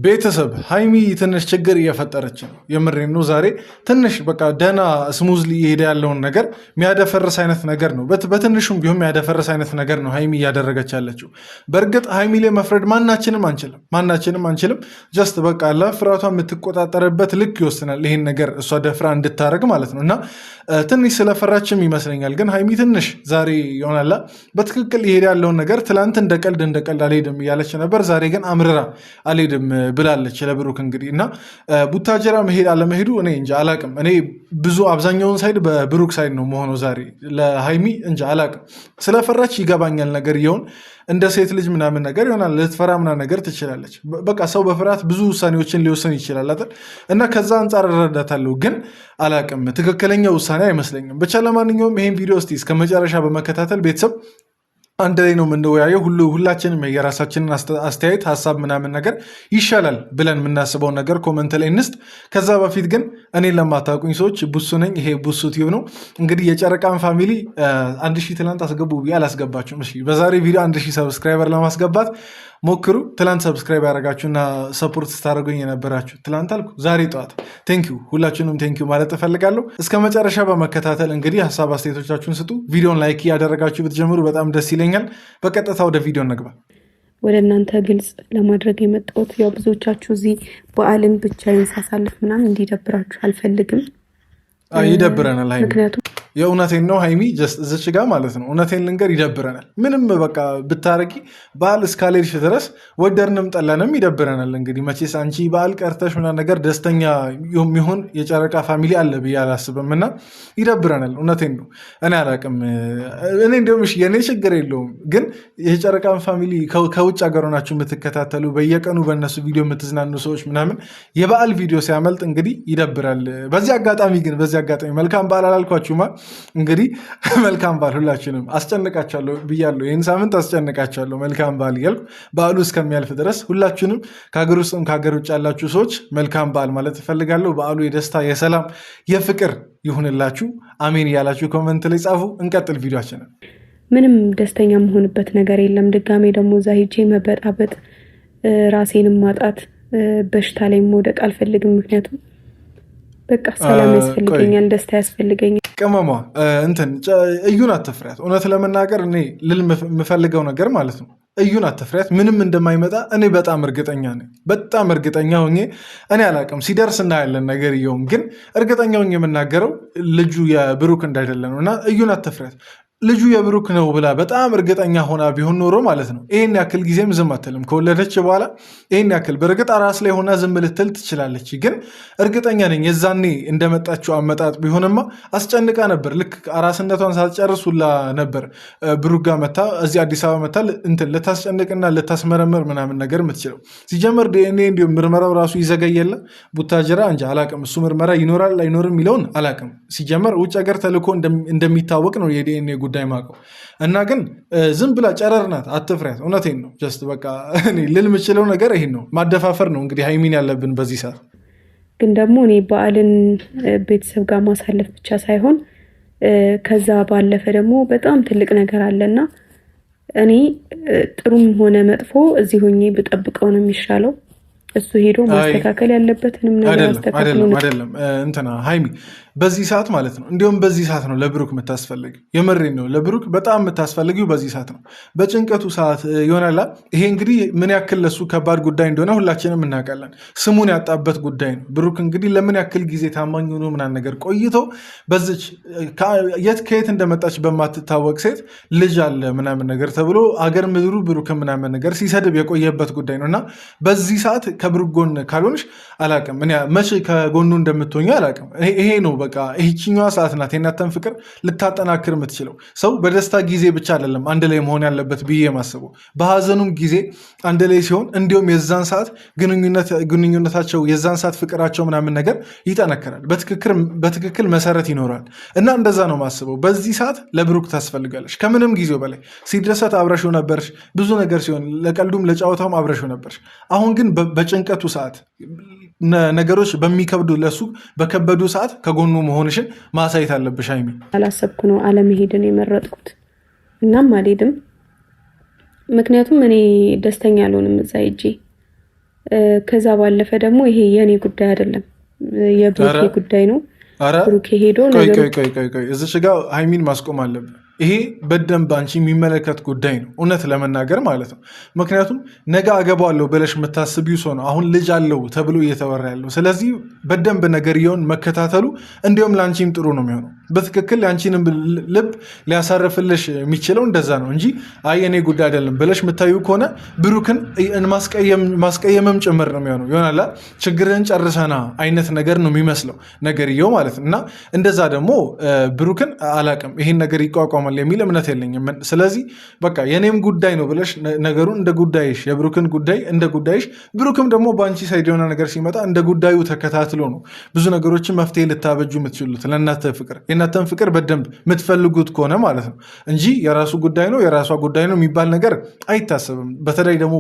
ቤተሰብ ሃይሚ ትንሽ ችግር እየፈጠረች ነው። የምሬን ነው። ዛሬ ትንሽ በቃ ደህና ስሙዝሊ እየሄደ ያለውን ነገር የሚያደፈርስ አይነት ነገር ነው። በትንሹም ቢሆን የሚያደፈርስ አይነት ነገር ነው ሃይሚ እያደረገች ያለችው። በእርግጥ ሃይሚ ላይ መፍረድ ማናችንም አንችልም። ጀስት በቃ ለፍራቷ የምትቆጣጠርበት ልክ ይወስናል ይሄን ነገር እሷ ደፍራ እንድታደርግ ማለት ነው። እና ትንሽ ስለፈራችም ይመስለኛል። ግን ሃይሚ ትንሽ ዛሬ ይሆናላ በትክክል እየሄደ ያለውን ነገር ትላንት እንደ ቀልድ አልሄድም እያለች ነበር። ዛሬ ግን አምርራ አልሄድም ብላለች ለብሩክ እንግዲህ። እና ቡታጀራ መሄድ አለመሄዱ እኔ እንጃ አላቅም። እኔ ብዙ አብዛኛውን ሳይድ በብሩክ ሳይድ ነው መሆነው ዛሬ። ለሃይሚ እንጃ አላቅም። ስለፈራች ይገባኛል። ነገር ይሆን እንደ ሴት ልጅ ምናምን ነገር ይሆናል ልትፈራ ምናምን ነገር ትችላለች። በቃ ሰው በፍርሃት ብዙ ውሳኔዎችን ሊወስን ይችላል እና ከዛ አንጻር እረዳታለሁ። ግን አላቅም ትክክለኛ ውሳኔ አይመስለኝም። ብቻ ለማንኛውም ይሄን ቪዲዮ እስቲ እስከ መጨረሻ በመከታተል ቤተሰብ አንድ ላይ ነው የምንወያየው። ሁላችንም የራሳችንን አስተያየት ሀሳብ ምናምን ነገር ይሻላል ብለን የምናስበውን ነገር ኮመንት ላይ እንስጥ። ከዛ በፊት ግን እኔን ለማታውቁኝ ሰዎች ቡሱ ነኝ። ይሄ ቡሱ ቲዩብ ነው። እንግዲህ የጨረቃን ፋሚሊ 1000 ትላንት አስገቡ ብዬ አላስገባችሁም። እሺ በዛሬ ቪዲዮ 1000 ሰብስክራይበር ለማስገባት ሞክሩ። ትላንት ሰብስክራይብ ያደረጋችሁና ሰፖርት ስታደርጉኝ የነበራችሁ ትላንት አልኩ ዛሬ ጠዋት ቴንኪዩ፣ ሁላችሁንም ቴንኪዩ ማለት እፈልጋለሁ። እስከ መጨረሻ በመከታተል እንግዲህ ሀሳብ አስተያየቶቻችሁን ስጡ። ቪዲዮን ላይክ እያደረጋችሁ ብትጀምሩ በጣም ደስ ይለኛል። በቀጥታ ወደ ቪዲዮ እንግባ። ወደ እናንተ ግልጽ ለማድረግ የመጣሁት ያው ብዙዎቻችሁ እዚህ በዓልን ብቻዬን ሳሳልፍ ምናምን እንዲደብራችሁ አልፈልግም። ይደብረናል ሃይሚ፣ ምክንያቱም የእውነቴን ነው ሃይሚ፣ እዚች ጋር ማለት ነው እውነቴን ልንገር ይደብረናል። ምንም በቃ ብታረጊ በዓል እስካልሄድሽ ድረስ ወደድንም ጠላንም ይደብረናል። እንግዲህ መቼስ አንቺ በዓል ቀርተሽ ምናምን ነገር ደስተኛ የሚሆን የጨረቃ ፋሚሊ አለ ብዬ አላስብም እና ይደብረናል። እውነቴን ነው። እኔ አላቅም። እኔ እንዲሁም የእኔ ችግር የለውም፣ ግን የጨረቃን ፋሚሊ ከውጭ ሀገር ሆናችሁ የምትከታተሉ በየቀኑ በእነሱ ቪዲዮ የምትዝናኑ ሰዎች ምናምን የበዓል ቪዲዮ ሲያመልጥ እንግዲህ ይደብራል። በዚህ አጋጣሚ መልካም በዓል አላልኳችሁማ። እንግዲህ መልካም በዓል ሁላችንም። አስጨንቃቸዋለሁ ብያለሁ፣ ይህን ሳምንት አስጨንቃቸዋለሁ። መልካም በዓል እያልኩ በዓሉ እስከሚያልፍ ድረስ ሁላችንም ከሀገር ውስጥም ከሀገር ውጭ ያላችሁ ሰዎች መልካም በዓል ማለት እፈልጋለሁ። በዓሉ የደስታ የሰላም የፍቅር ይሁንላችሁ። አሜን እያላችሁ ኮመንት ላይ ጻፉ። እንቀጥል ቪዲዮችንን። ምንም ደስተኛ መሆንበት ነገር የለም። ድጋሜ ደግሞ እዛ ሄጄ መበጣበጥ፣ ራሴንም ማጣት፣ በሽታ ላይ መውደቅ አልፈልግም። ምክንያቱም በቃ ሰላም ያስፈልገኛል፣ ደስታ ያስፈልገኛል። ቅመሟ እዩን አትፍሪያት። እውነት ለመናገር እኔ ልል የምፈልገው ነገር ማለት ነው እዩን አትፍሪያት። ምንም እንደማይመጣ እኔ በጣም እርግጠኛ ነኝ። በጣም እርግጠኛ ሆኜ እኔ አላቅም፣ ሲደርስ እናያለን ነገር እየውም። ግን እርግጠኛ ሆኜ የምናገረው ልጁ የብሩክ እንዳይደለ ነው። እና እዩን አትፍሪያት። ልጁ የብሩክ ነው ብላ በጣም እርግጠኛ ሆና ቢሆን ኖሮ ማለት ነው ይህን ያክል ጊዜም ዝም አትልም። ከወለደች በኋላ ይህን ያክል በእርግጥ አራስ ላይ ሆና ዝም ልትል ትችላለች። ግን እርግጠኛ ነኝ የዛኔ እንደመጣችው አመጣጥ ቢሆንማ አስጨንቃ ነበር። ልክ አራስነቷን ሳትጨርስ ሁላ ነበር ብሩክ ጋር መታ እዚህ አዲስ አበባ መታ ልታስጨንቅና ልታስመረምር ምናምን ነገር የምትችለው። ሲጀመር ዲኤንኤ እንዲሁም ምርመራው ራሱ ይዘገየለ ቡታጀራ እንጂ አላቅም። እሱ ምርመራ ይኖራል አይኖርም የሚለውን አላቅም። ሲጀመር ውጭ ሀገር ተልኮ እንደሚታወቅ ነው የዲኤንኤ ጉዳይ ማቀው። እና ግን ዝም ብላ ጨረር ናት፣ አትፍሪያት። እውነቴን ነው። ጀስት በቃ ልል የምችለው ነገር ይሄን ነው። ማደፋፈር ነው እንግዲህ ሃይሚን ያለብን በዚህ ሰዓት። ግን ደግሞ እኔ በዓልን ቤተሰብ ጋር ማሳለፍ ብቻ ሳይሆን ከዛ ባለፈ ደግሞ በጣም ትልቅ ነገር አለና እኔ ጥሩም ሆነ መጥፎ እዚህ ሆኜ ብጠብቀው ነው የሚሻለው። እሱ ሄዶ ማስተካከል ያለበትንም ነገር አይደለም እንትና ሃይሚ በዚህ ሰዓት ማለት ነው። እንዲሁም በዚህ ሰዓት ነው ለብሩክ የምታስፈልጊው። የመሬን ነው ለብሩክ በጣም የምታስፈልጊው በዚህ ሰዓት ነው። በጭንቀቱ ሰዓት ይሆናላ። ይሄ እንግዲህ ምን ያክል ለሱ ከባድ ጉዳይ እንደሆነ ሁላችንም እናውቃለን። ስሙን ያጣበት ጉዳይ ነው። ብሩክ እንግዲህ ለምን ያክል ጊዜ ታማኝ ሆኖ ምናምን ነገር ቆይቶ በዚች ከየት እንደመጣች በማትታወቅ ሴት ልጅ አለ ምናምን ነገር ተብሎ አገር ምድሩ ብሩክ ምናምን ነገር ሲሰድብ የቆየበት ጉዳይ ነው እና በዚህ ሰዓት ከብሩክ ጎን ካልሆንሽ አላቅም መቼ ከጎኑ እንደምትሆኝ አላቅም። ይሄ ነው በቃ ይህችኛዋ ሰዓት ናት የእናንተን ፍቅር ልታጠናክር የምትችለው። ሰው በደስታ ጊዜ ብቻ አይደለም አንድ ላይ መሆን ያለበት ብዬ የማስበው፣ በሀዘኑም ጊዜ አንድ ላይ ሲሆን እንዲሁም የዛን ሰዓት ግንኙነታቸው የዛን ሰዓት ፍቅራቸው ምናምን ነገር ይጠነክራል፣ በትክክል መሰረት ይኖራል። እና እንደዛ ነው ማስበው። በዚህ ሰዓት ለብሩክ ታስፈልጋለች ከምንም ጊዜው በላይ። ሲደሰት አብረሽው ነበርሽ፣ ብዙ ነገር ሲሆን ለቀልዱም ለጨዋታውም አብረሽው ነበርሽ። አሁን ግን በጭንቀቱ ሰዓት ነገሮች በሚከብዱ ለሱ በከበዱ ሰዓት ከጎኑ መሆንሽን ማሳየት አለብሽ ሃይሚ። አላሰብኩ ነው አለመሄድን የመረጥኩት። እናም አልሄድም፣ ምክንያቱም እኔ ደስተኛ አልሆንም እዛ ሄጄ። ከዛ ባለፈ ደግሞ ይሄ የኔ ጉዳይ አይደለም፣ የብሩኬ ጉዳይ ነው። ብሩኬ ሄዶ ቆይ እዚች ጋር ሀይሚን ማስቆም አለብን። ይሄ በደንብ አንቺ የሚመለከት ጉዳይ ነው፣ እውነት ለመናገር ማለት ነው። ምክንያቱም ነገ አገባዋለሁ ብለሽ የምታስቢው ሰው ነው አሁን ልጅ አለው ተብሎ እየተወራ ያለው። ስለዚህ በደንብ ነገርየውን መከታተሉ እንዲሁም ለአንቺም ጥሩ ነው የሚሆነው። በትክክል የአንቺንም ልብ ሊያሳርፍልሽ የሚችለው እንደዛ ነው እንጂ አይ የኔ ጉዳይ አይደለም ብለሽ የምታዩ ከሆነ ብሩክን ማስቀየምም ጭምር ነው የሚሆነው። ይሆናላ ችግርን ጨርሰና አይነት ነገር ነው የሚመስለው ነገርየው ማለት ነው። እና እንደዛ ደግሞ ብሩክን አላቅም ይሄን ነገር ይቋቋም የሚል እምነት የለኝም። ስለዚህ በቃ የኔም ጉዳይ ነው ብለሽ ነገሩን እንደ ጉዳይሽ፣ የብሩክን ጉዳይ እንደ ጉዳይሽ፣ ብሩክም ደግሞ በአንቺ ሳይድ የሆነ ነገር ሲመጣ እንደ ጉዳዩ ተከታትሎ ነው ብዙ ነገሮችን መፍትሄ ልታበጁ የምትችሉት ለእናንተ ፍቅር፣ የእናንተን ፍቅር በደንብ የምትፈልጉት ከሆነ ማለት ነው እንጂ የራሱ ጉዳይ ነው የራሷ ጉዳይ ነው የሚባል ነገር አይታሰብም። በተለይ ደግሞ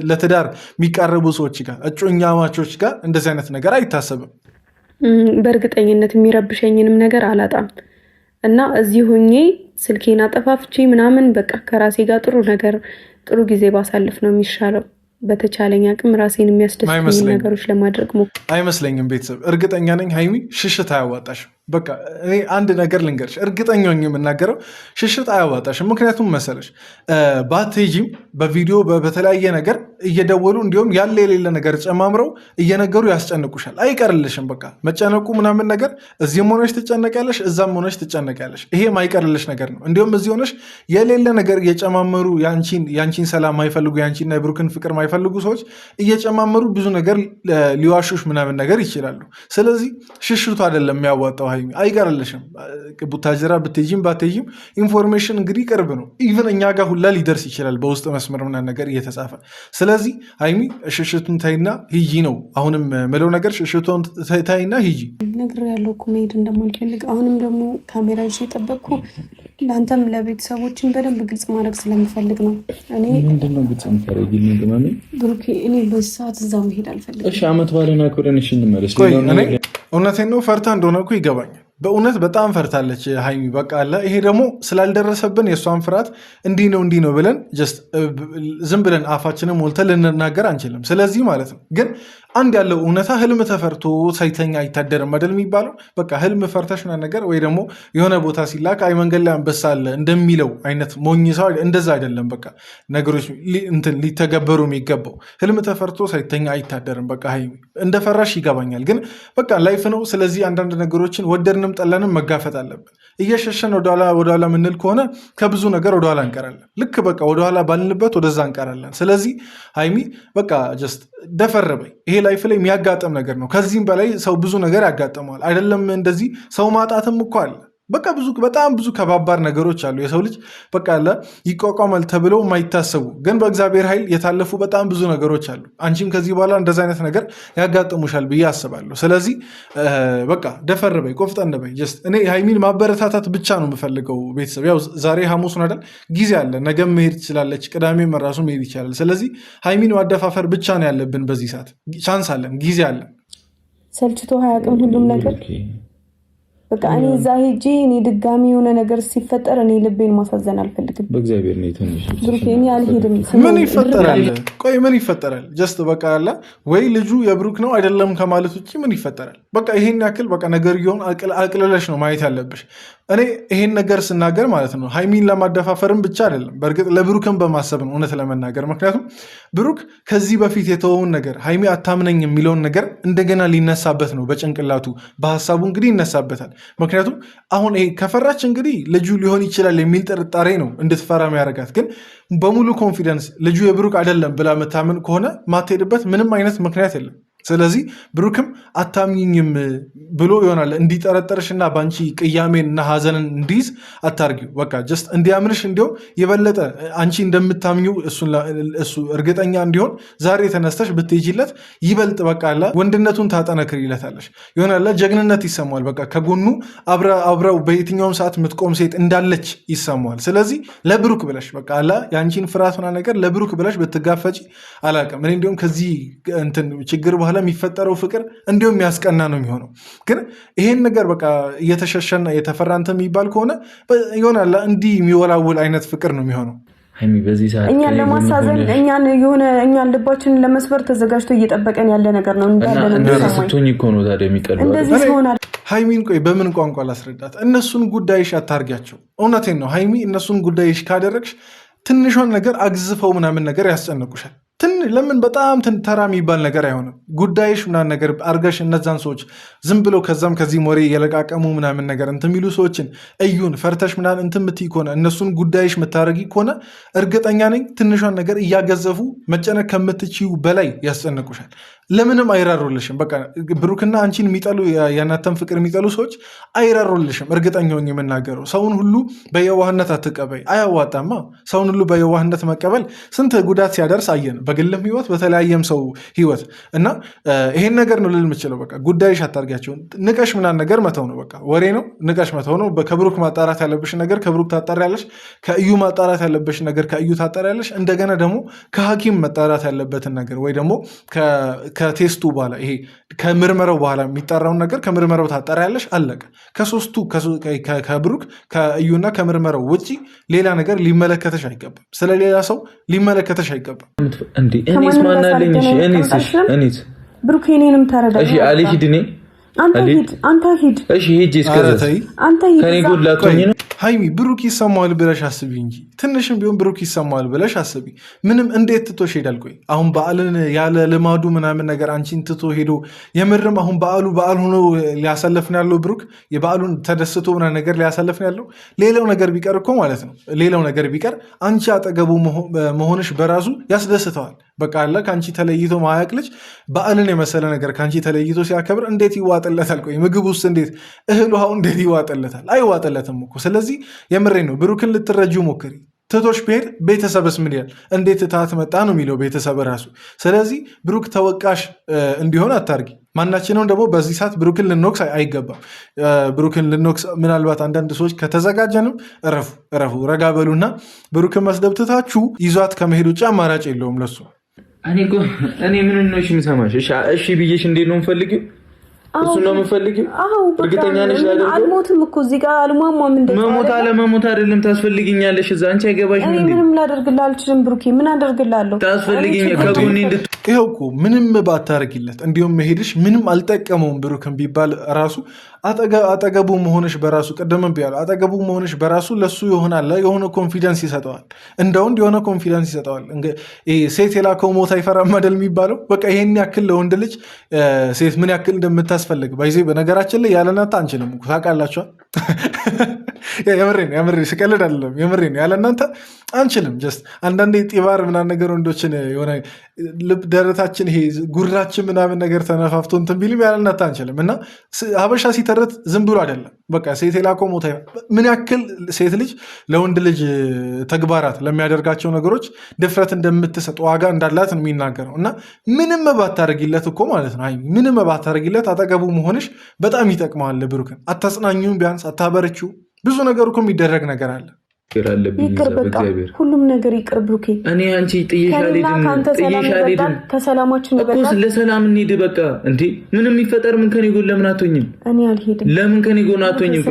ለትዳር የሚቃረቡ ሰዎች ጋር እጮኛማቾች ጋር እንደዚህ አይነት ነገር አይታሰብም። በእርግጠኝነት የሚረብሸኝንም ነገር አላጣም እና እዚህ ሆኜ ስልኬን አጠፋፍቼ ምናምን በቃ ከራሴ ጋር ጥሩ ጊዜ ባሳልፍ ነው የሚሻለው። በተቻለኝ አቅም ራሴን የሚያስደስቱ ነገሮች ለማድረግ አይመስለኝም። ቤተሰብ እርግጠኛ ነኝ ሀይሚ ሽሽት አያዋጣሽም። በቃ እኔ አንድ ነገር ልንገርሽ፣ እርግጠኛ ነኝ የምናገረው ሽሽት አያዋጣሽም። ምክንያቱም መሰለሽ ባትሄጂም በቪዲዮ በተለያየ ነገር እየደወሉ እንዲሁም ያለ የሌለ ነገር ጨማምረው እየነገሩ ያስጨንቁሻል። አይቀርልሽም። በቃ መጨነቁ ምናምን ነገር እዚህም ሆነሽ ትጨነቂያለሽ፣ እዛም ሆነሽ ትጨነቂያለሽ። ይሄ ማይቀርልሽ ነገር ነው። እንዲሁም እዚህ ሆነሽ የሌለ ነገር እየጨማመሩ ያንቺን ሰላም ማይፈልጉ ያንቺና የብሩክን ፍቅር ማይፈልጉ ሰዎች እየጨማመሩ ብዙ ነገር ሊዋሹሽ ምናምን ነገር ይችላሉ። ስለዚህ ሽሽቱ አይደለም የሚያዋጣው። አይቀርልሽም። ቡታጀራ ብትሄጂም ባትሄጂም ኢንፎርሜሽን እንግዲህ ቅርብ ነው። ኢቨን እኛ ጋር ሁላ ሊደርስ ይችላል በውስጥ መስመር ምናምን ነገር እየተጻፈ። ስለዚህ ሀይሚ ሽሽቱን ታይና ሂጂ ነው አሁንም ምለው ነገር። ሽሽቱን ታይና ሂጂ ነገር ያለው እኮ መሄድ እንደማልፈልግ አሁንም ደግሞ ካሜራ ይዤ የጠበቅኩ ለአንተም ለቤተሰቦችን በደንብ ግልጽ ማድረግ ስለምፈልግ ነው። እኔ ምንድነው ግልጽ የምታደርጊልኝ? ብሩኬ እኔ በዚህ ሰዓት እዛ መሄድ አልፈልግም። እሺ አመት ባለን አክብረን እሺ እንመለስ። እውነቴን ነው። ፈርታ እንደሆነ እኮ ይገባኛል። በእውነት በጣም ፈርታለች ሀይሚ። በቃ አለ ይሄ ደግሞ ስላልደረሰብን የእሷን ፍርሃት እንዲህ ነው ብለን ዝም ብለን አፋችንን ሞልተን ልንናገር አንችልም። ስለዚህ ማለት ነው ግን አንድ ያለው እውነታ ህልም ተፈርቶ ሳይተኛ አይታደርም አይደል የሚባለው። በቃ ህልም ፈርተሽና ነገር ወይ ደግሞ የሆነ ቦታ ሲላክ አይ መንገድ ላይ አንበሳ አለ እንደሚለው አይነት ሞኝ ሰው እንደዛ አይደለም። በቃ ነገሮች ሊተገበሩ የሚገባው ህልም ተፈርቶ ሳይተኛ አይታደርም። በቃ ሀይሚ እንደፈራሽ ይገባኛል፣ ግን በቃ ላይፍ ነው። ስለዚህ አንዳንድ ነገሮችን ወደድንም ጠለንም መጋፈጥ አለብን። እየሸሸን ወደኋላ የምንል ከሆነ ከብዙ ነገር ወደኋላ እንቀራለን። ልክ በቃ ወደኋላ ባልንበት ወደዛ እንቀራለን። ስለዚህ ሀይሚ በቃ ጀስት ደፈረበኝ። ይሄ ላይፍ ላይ የሚያጋጥም ነገር ነው። ከዚህም በላይ ሰው ብዙ ነገር ያጋጥመዋል አይደለም። እንደዚህ ሰው ማጣትም እኮ አለ። በቃ በጣም ብዙ ከባባር ነገሮች አሉ። የሰው ልጅ በቃ አለ ይቋቋማል ተብለው የማይታሰቡ ግን በእግዚአብሔር ኃይል የታለፉ በጣም ብዙ ነገሮች አሉ። አንቺም ከዚህ በኋላ እንደዚ አይነት ነገር ያጋጥሙሻል ብዬ አስባለሁ። ስለዚህ በቃ ደፈር በይ፣ ቆፍጠን በይ። እኔ ሀይሚን ማበረታታት ብቻ ነው የምፈልገው። ቤተሰብ ያው ዛሬ ሐሙስ ነው አይደል? ጊዜ አለ። ነገም መሄድ ትችላለች፣ ቅዳሜም ራሱ መሄድ ይቻላል። ስለዚህ ሀይሚን ማደፋፈር ብቻ ነው ያለብን። በዚህ ሰዓት ቻንስ አለን፣ ጊዜ አለን። ሰልችቶ ሀያቅም ሁሉም ነገር በቃ እኔ እዛ ሄጄ እኔ ድጋሚ የሆነ ነገር ሲፈጠር እኔ ልቤን ማሳዘን አልፈልግም። በእግዚአብሔር ነው ትንሽ ብሩኬን አልሄድም። ምን ይፈጠራል? ቆይ ምን ይፈጠራል? ጀስት በቃ አለ ወይ ልጁ የብሩክ ነው አይደለም ከማለት ውጭ ምን ይፈጠራል? በቃ ይሄን ያክል በቃ ነገር ይሁን አቅልለሽ ነው ማየት ያለብሽ። እኔ ይሄን ነገር ስናገር ማለት ነው ሀይሚን ለማደፋፈርም ብቻ አይደለም፣ በእርግጥ ለብሩክም በማሰብ ነው እውነት ለመናገር። ምክንያቱም ብሩክ ከዚህ በፊት የተወውን ነገር ሀይሚ አታምነኝ የሚለውን ነገር እንደገና ሊነሳበት ነው በጭንቅላቱ በሀሳቡ እንግዲህ ይነሳበታል። ምክንያቱም አሁን ይሄ ከፈራች እንግዲህ ልጁ ሊሆን ይችላል የሚል ጥርጣሬ ነው እንድትፈራ የሚያደርጋት። ግን በሙሉ ኮንፊደንስ ልጁ የብሩክ አይደለም ብላ የምታምን ከሆነ ማትሄድበት ምንም አይነት ምክንያት የለም። ስለዚህ ብሩክም አታምኝም ብሎ ይሆናል እንዲጠረጠርሽና በአንቺ ቅያሜንና ሀዘንን እንዲይዝ አታርጊው። በቃ ጀስት እንዲያምንሽ እንዲሁም የበለጠ አንቺ እንደምታምኙ እሱ እርግጠኛ እንዲሆን ዛሬ ተነስተሽ ብትይጂለት ይበልጥ በቃ አለ ወንድነቱን ታጠነክሪለታለሽ። ይሆናል ጀግንነት ይሰማዋል። በቃ ከጎኑ አብረው በየትኛውም ሰዓት የምትቆም ሴት እንዳለች ይሰማዋል። ስለዚህ ለብሩክ ብለሽ በቃ አለ የአንቺን ፍርሃትና ነገር ለብሩክ ብለሽ ብትጋፈጪ አላውቅም እኔ እንዲሁም ከዚህ ችግር በኋላ የሚፈጠረው ፍቅር እንዲሁም የሚያስቀና ነው የሚሆነው። ግን ይሄን ነገር በቃ እየተሸሸና የተፈራንተ የሚባል ከሆነ ይሆናል እንዲህ የሚወላውል አይነት ፍቅር ነው የሚሆነው። ሃይሚ በዚህ ሰዓት እኛን ለማሳዘን እኛን ልባችንን ለመስበር ተዘጋጅቶ እየጠበቀን ያለ ነገር ነው እንዳለ ነው። እንደዚህ ስትሆኝ እኮ ነው ታዲያ የሚቀርበው። እንደዚህ ሲሆን ሃይሚን ቆይ በምን ቋንቋ ላስረዳት? እነሱን ጉዳይሽ አታርጊያቸው። እውነቴን ነው ሃይሚ፣ እነሱን ጉዳይሽ ካደረግሽ ትንሿን ነገር አግዝፈው ምናምን ነገር ያስጨንቁሻል። ለምን በጣም ተራ የሚባል ነገር አይሆንም። ጉዳይሽ ምናምን ነገር አርገሽ እነዛን ሰዎች ዝም ብሎ ከዛም ከዚህ ሞሬ የለቃቀሙ ምናምን ነገር እንትን የሚሉ ሰዎችን እዩን ፈርተሽ ምናምን እንትን የምትይ ከሆነ እነሱን ጉዳይሽ የምታደርጊ ከሆነ እርግጠኛ ነኝ ትንሿን ነገር እያገዘፉ መጨነቅ ከምትችዩ በላይ ያስጨንቁሻል። ለምንም አይራሩልሽም። በቃ ብሩክና አንቺን የሚጠሉ የእናንተን ፍቅር የሚጠሉ ሰዎች አይራሩልሽም። እርግጠኛ ሆኜ የምናገረው ሰውን ሁሉ በየዋህነት አትቀበይ። አያዋጣማ። ሰውን ሁሉ በየዋህነት መቀበል ስንት ጉዳት ሲያደርስ አየን፣ በግልም ህይወት በተለያየም ሰው ህይወት እና ይሄን ነገር ነው ልል የምችለው። በቃ ጉዳይሽ አታርጊያቸውን። ንቀሽ ምናምን ነገር መተው ነው። በቃ ወሬ ነው፣ ንቀሽ መተው ነው። ከብሩክ ማጣራት ያለብሽ ነገር ከብሩክ ታጣሪያለሽ። ከእዩ ማጣራት ያለብሽ ነገር ከእዩ ታጣሪያለሽ። እንደገና ደግሞ ከሐኪም መጣራት ያለበትን ነገር ወይ ደግሞ ከቴስቱ በኋላ ይሄ ከምርመራው በኋላ የሚጠራውን ነገር ከምርመራው ታጣሪያለሽ። አለቀ። ከሶስቱ ከብሩክ ከእዩና ከምርመራው ውጪ ሌላ ነገር ሊመለከተሽ አይገባም። ስለሌላ ሰው ሊመለከተሽ አይገባም። እኔስ ማናለኝ? እኔስ ብሩክ እኔንም ተረዳ። እሺ አልሂድ እኔ አንተ ሂድ። እሺ ሂጂ እስከዛ አንተ ሂድ። ከኔ ጉድላቶኝ ነው። ሃይሚ ብሩክ ይሰማዋል ብለሽ አስቢ እንጂ ትንሽም ቢሆን ብሩክ ይሰማዋል ብለሽ አስቢ። ምንም እንዴት ትቶሽ ሄዳል? ቆይ አሁን በዓልን ያለ ልማዱ ምናምን ነገር አንቺን ትቶ ሄዶ የምርም አሁን በዓል ሆኖ ሊያሳለፍን ያለው ብሩክ የበዓሉን ተደስቶ ምናምን ነገር ሊያሳለፍን ያለው ሌላው ነገር ቢቀር እኮ ማለት ነው። ሌላው ነገር ቢቀር አንቺ አጠገቡ መሆንሽ በራሱ ያስደስተዋል። በቃ አለ ከአንቺ ተለይቶ ማያቅ ልጅ በዓልን የመሰለ ነገር ከአንቺ ተለይቶ ሲያከብር እንዴት ይዋጥለታል? ቆይ ምግብ ውስጥ እንዴት እህል ውሃው እንዴት ይዋጥለታል? አይዋጥለትም እኮ። ስለዚህ የምሬ ነው። ብሩክን ልትረጁ ሞክሪ። ትቶሽ ብሄድ ቤተሰብስ ምን ያል እንዴት ትታት መጣ ነው የሚለው ቤተሰብ ራሱ። ስለዚህ ብሩክ ተወቃሽ እንዲሆን አታርጊ። ማናችንም ደግሞ በዚህ ሰዓት ብሩክን ልንወቅስ አይገባም። ብሩክን ልንወቅስ ምናልባት አንዳንድ ሰዎች ከተዘጋጀንም እረፉ፣ ረጋ በሉና ብሩክን መስደብትታችሁ ይዟት ከመሄድ ውጭ አማራጭ የለውም ለሱ። እኔ ምን ነው የምሰማሽ? እሺ ብዬሽ እንዴት ነው የምፈልጊው? እሱ ነው የምፈልጊው? እርግጠኛ ነሽ? አልሞትም እኮ እዚህ ጋር አልሟሟም። መሞት አለመሞት አይደለም። ታስፈልጊኛለሽ እዛ። አንቺ አይገባሽም እንዴ? ምንም ላደርግልህ አልችልም ብሩኬ። ምን አደርግልሃለሁ? ታስፈልጊኝ ከጎኔ ይኸው እኮ ምንም ባታረጊለት እንዲሁም መሄድሽ ምንም አልጠቀመውም። ብሩክን ቢባል ራሱ አጠገቡ መሆንሽ በራሱ ቅድምም ቢያለው አጠገቡ መሆንሽ በራሱ ለሱ ይሆናል የሆነ ኮንፊደንስ ይሰጠዋል። እንደ ወንድ የሆነ ኮንፊደንስ ይሰጠዋል። ሴት የላከው ሞት አይፈራም አይደል የሚባለው? በቃ ይሄን ያክል ለወንድ ልጅ ሴት ምን ያክል እንደምታስፈልግ ባይዜ። በነገራችን ላይ ያለናታ አንችልም እኮ ታውቃላችኋል። የምሬ ስቀልድ አይደለም፣ የምሬ ነው። ያለናንተ አንችልም። ጀስት አንዳንዴ ጢባር ምናምን ነገር ወንዶችን የሆነ ልብ ደረታችን ይሄ ጉራችን ምናምን ነገር ተነፋፍቶ እንትን ቢልም ያለናንተ አንችልም። እና ሀበሻ ሲተረት ዝም ብሎ አይደለም። በቃ ሴት የላከው ሞት ምን ያክል ሴት ልጅ ለወንድ ልጅ ተግባራት ለሚያደርጋቸው ነገሮች ድፍረት እንደምትሰጥ ዋጋ እንዳላት ነው የሚናገረው። እና ምንም ባታረጊለት እኮ ማለት ነው ምንም ባታረጊለት አጠገቡ መሆንሽ በጣም ይጠቅመዋል። ብሩክን አታጽናኙም? ቢያንስ አታበረችው? ብዙ ነገር እኮ የሚደረግ ነገር አለ። ይቅር በቃ ሁሉም ነገር ይቅር ብሩኬ። እኔ አንቺ ጥዬሻልሄድም ከሰላማችን እኮ ለሰላም እንሂድ በቃ። እንዴ ምንም የሚፈጠር ምን ከኔ ጎን ለምን አትሆኝም? እኔ አልሄድም። ለምን ከኔ ጎን አትሆኝም?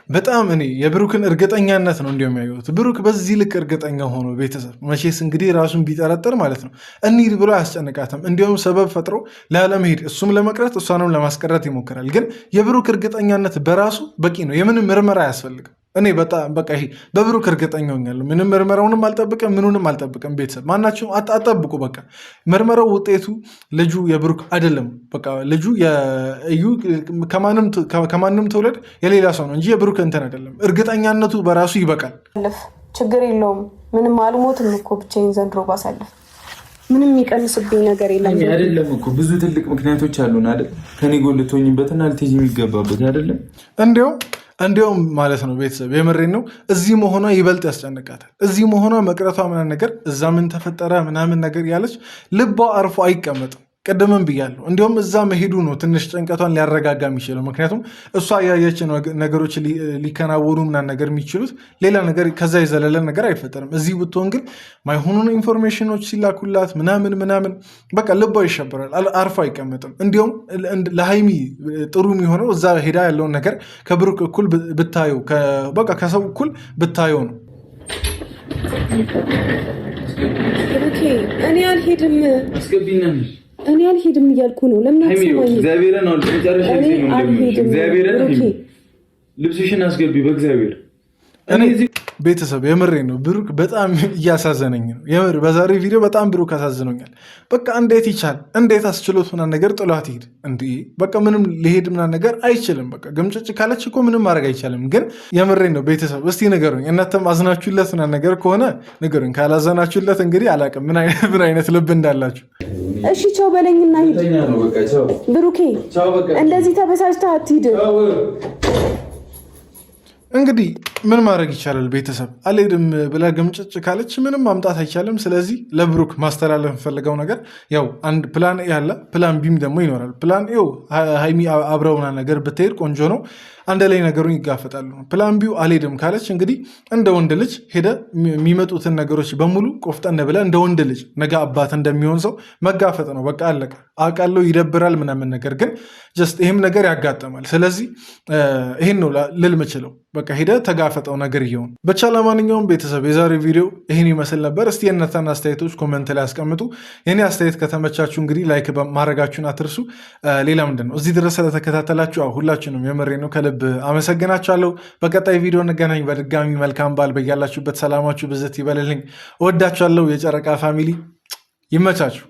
በጣም እኔ የብሩክን እርግጠኛነት ነው እንዲሁም ያየሁት። ብሩክ በዚህ ልክ እርግጠኛ ሆኖ ቤተሰብ መቼስ እንግዲህ ራሱን ቢጠረጠር ማለት ነው እንሂድ ብሎ አያስጨንቃትም። እንዲሁም ሰበብ ፈጥሮ ላለመሄድ እሱም ለመቅረት እሷንም ለማስቀረት ይሞክራል። ግን የብሩክ እርግጠኛነት በራሱ በቂ ነው። የምንም ምርመራ አያስፈልግም። እኔ በጣም በቃ ይሄ በብሩክ እርግጠኛ ሆኛለሁ። ምንም ምርመራውንም አልጠብቅም፣ ምኑንም አልጠብቅም። ቤተሰብ ማናቸው አጠብቁ። በቃ ምርመራው ውጤቱ ልጁ የብሩክ አይደለም። በቃ ልጁ የእዩ ከማንም ትውለድ የሌላ ሰው ነው እንጂ የብሩክ እንትን አይደለም። እርግጠኛነቱ በራሱ ይበቃል። ችግር የለውም። ምንም አልሞትም እኮ ብቻዬን ዘንድሮ ባሳለፍ ምንም የሚቀንስብኝ ነገር የለም። አይደለም እኮ ብዙ ትልቅ ምክንያቶች አሉን አይደል? ከኔ ጎን ልትሆኝበትና ልትይዥ የሚገባበት አይደለም እንዲያውም ማለት ነው ቤተሰብ የምሬን ነው። እዚህ መሆኗ ይበልጥ ያስጨንቃታል። እዚህ መሆኗ መቅረቷ ምናምን ነገር እዛ ምን ተፈጠረ ምናምን ነገር ያለች ልቧ አርፎ አይቀመጥም። ቅድምም ብያለሁ። እንዲሁም እዛ መሄዱ ነው ትንሽ ጭንቀቷን ሊያረጋጋ የሚችለው። ምክንያቱም እሷ ያየች ነገሮች ሊከናወኑ ምናምን ነገር የሚችሉት ሌላ ነገር ከዛ የዘለለ ነገር አይፈጠርም። እዚህ ብትሆን ግን ማይሆኑ ኢንፎርሜሽኖች ሲላኩላት ምናምን በቃ ልቧ ይሸበራል፣ አርፎ አይቀመጥም። እንዲሁም ለሃይሚ ጥሩ የሚሆነው እዛ ሄዳ ያለውን ነገር ከብሩክ እኩል ብታየው፣ በቃ ከሰው እኩል ብታየው ነው። ብሩኬ እኔ አልሄድም። አስገቢና እኔ አልሄድም እያልኩ ነው። ለምን አትሰማኝም? እግዚአብሔርን ነው ለመጨረሻ ጊዜ ነው አልሄድም። እግዚአብሔርን ልብስሽን አስገቢ በእግዚአብሔር። እኔ ቤተሰብ የምሬ ነው። ብሩክ በጣም እያሳዘነኝ ነው የምር። በዛሬ ቪዲዮ በጣም ብሩክ አሳዝኖኛል። በቃ እንዴት ይቻል? እንዴት አስችሎት ምናምን ነገር ጥሏት ሂድ እንዴ? በቃ ምንም ሊሄድ ምናምን ነገር አይችልም። በቃ ግምጭጭ ካለች እኮ ምንም ማድረግ አይቻልም። ግን የምሬ ነው ቤተሰብ፣ እስቲ ንገሩኝ። እናንተም አዝናችሁለት ምናምን ነገር ከሆነ ንገሩኝ። ካላዘናችሁለት እንግዲህ አላውቅም ምን አይነት ልብ እንዳላችሁ። እሺ ቻው በለኝና ሂድ ብሩኬ። እንደዚህ ተበሳጭተህ አትሂድ። እንግዲህ ምን ማድረግ ይቻላል ቤተሰብ? አልሄድም ብላ ግምጭጭ ካለች ምንም ማምጣት አይቻልም። ስለዚህ ለብሩክ ማስተላለፍ የምፈልገው ነገር ያው አንድ ፕላን ኤ አለ፣ ፕላን ቢም ደግሞ ይኖራል። ፕላን ኤው ሀይሚ አብረውና ነገር ብትሄድ ቆንጆ ነው፣ አንድ ላይ ነገሩን ይጋፈጣሉ። ፕላን ቢው አልሄድም ካለች እንግዲህ እንደ ወንድ ልጅ ሄደ የሚመጡትን ነገሮች በሙሉ ቆፍጠን ብለህ እንደ ወንድ ልጅ ነገ አባት እንደሚሆን ሰው መጋፈጥ ነው። በቃ አለቀ። አውቃለሁ ይደብራል ምናምን፣ ነገር ግን ጀስት ይህም ነገር ያጋጥማል። ስለዚህ ይህን ነው ልል ምችለው። በቃ ሄደ ተጋፈጠው ነገር እየሆን ብቻ። ለማንኛውም ቤተሰብ የዛሬ ቪዲዮ ይህን ይመስል ነበር። እስቲ የእናንተን አስተያየቶች ኮመንት ላይ ያስቀምጡ። የኔ አስተያየት ከተመቻችሁ እንግዲህ ላይክ ማድረጋችሁን አትርሱ። ሌላ ምንድን ነው እዚህ ድረስ ስለተከታተላችሁ ሁላችሁንም የምሬ ነው ከልብ አመሰግናችኋለሁ። በቀጣይ ቪዲዮ እንገናኝ። በድጋሚ መልካም በዓል በያላችሁበት፣ ሰላማችሁ ብዝት ይበልልኝ። እወዳችኋለሁ። የጨረቃ ፋሚሊ ይመቻችሁ።